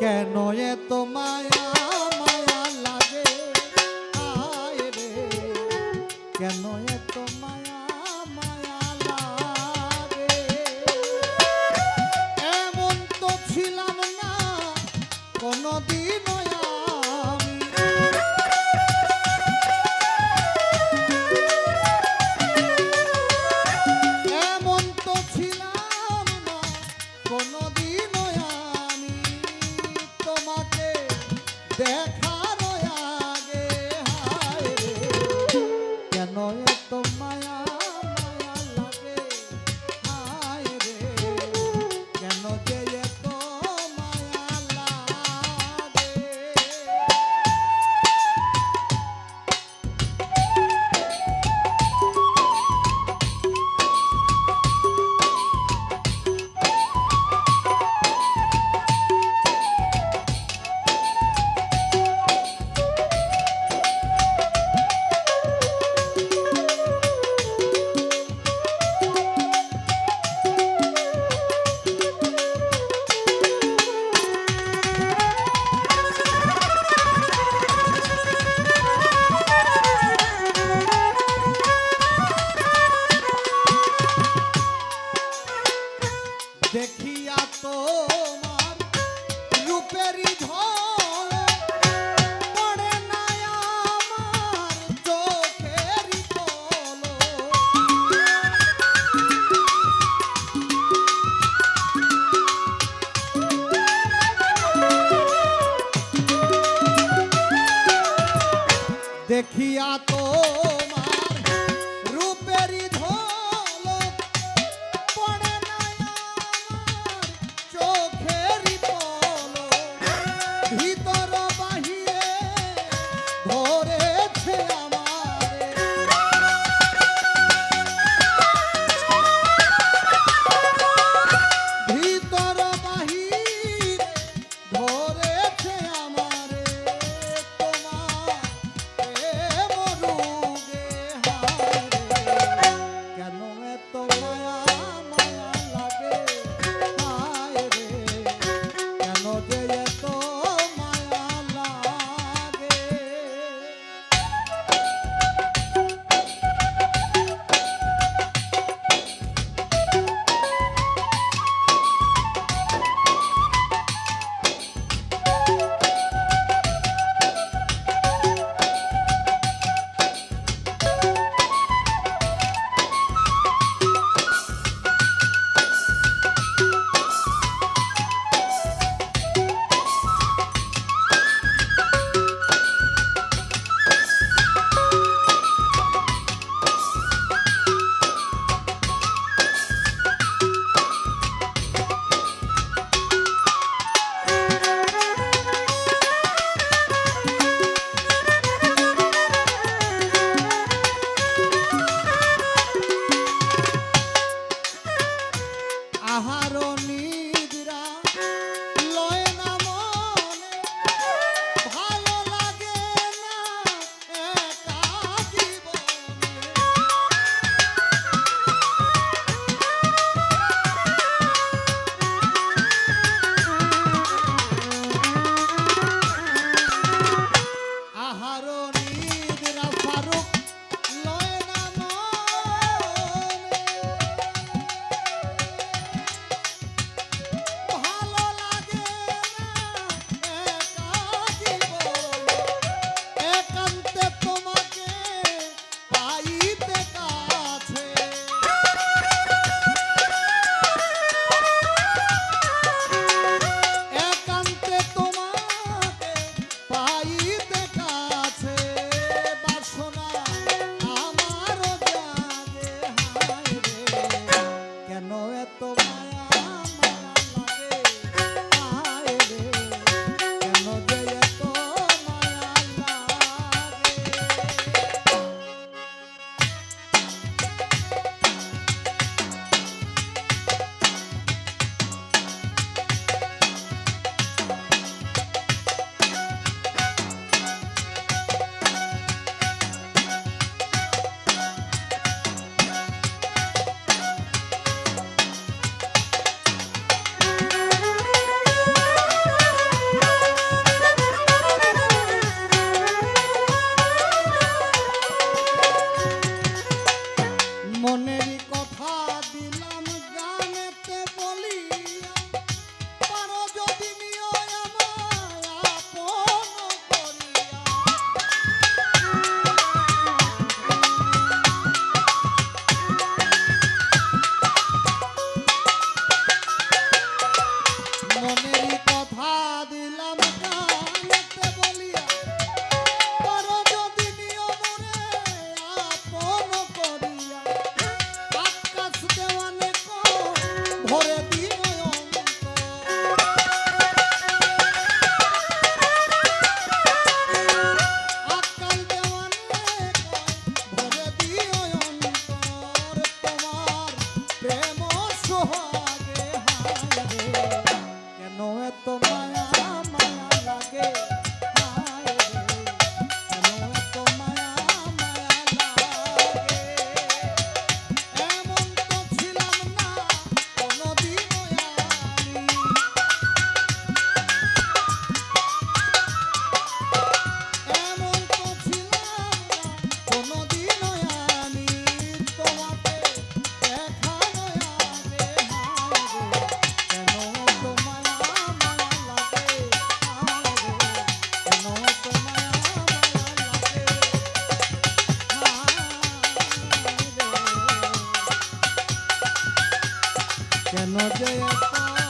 কেন এত মায়া মায়া লাগে আয় রে, কেন এত মায়া মায়া লাগে। এমন তো ছিলাম না কোনদিন আমি, এমন তো ছিলাম না কোনদিন আমি তোমাকে দেখার আগে। হায় রে, কেন এত মায়া মায়া লাগে হায় রে, কেন যে এত মায়া লাগে। দেখিয়া তোমার রূপেরই ঝলক পড়ে না আমার চোখেরই পলক। দেখিয়া তোমার রূপেরই ঝলক পড়ে না আমার চোখেরই পলক। মনেরই কথা দিলাম কানেতে বলিয়া করো যদি নিয়ম রে আপন করিয়া আকাশ দেওয়ানে ভরে দিও আকাল দেওয়ানে ভরে দিও অন্তর তোমার প্রেম সোহাগে হায় রে কেন এত মায়া মায়া লাগে হায় রে কেন এত মায়া মায়া লাগে এমন তো ছিলাম না কোনদিনও আমি এমন তো ছিলাম না কোনদিনও আমি তোমাকে দেখানো আগে হায় রে কেন এত মায়া মায়া লাগে হায় রে কেন এত মায়া মায়া লাগে হায় রে কেন যে এত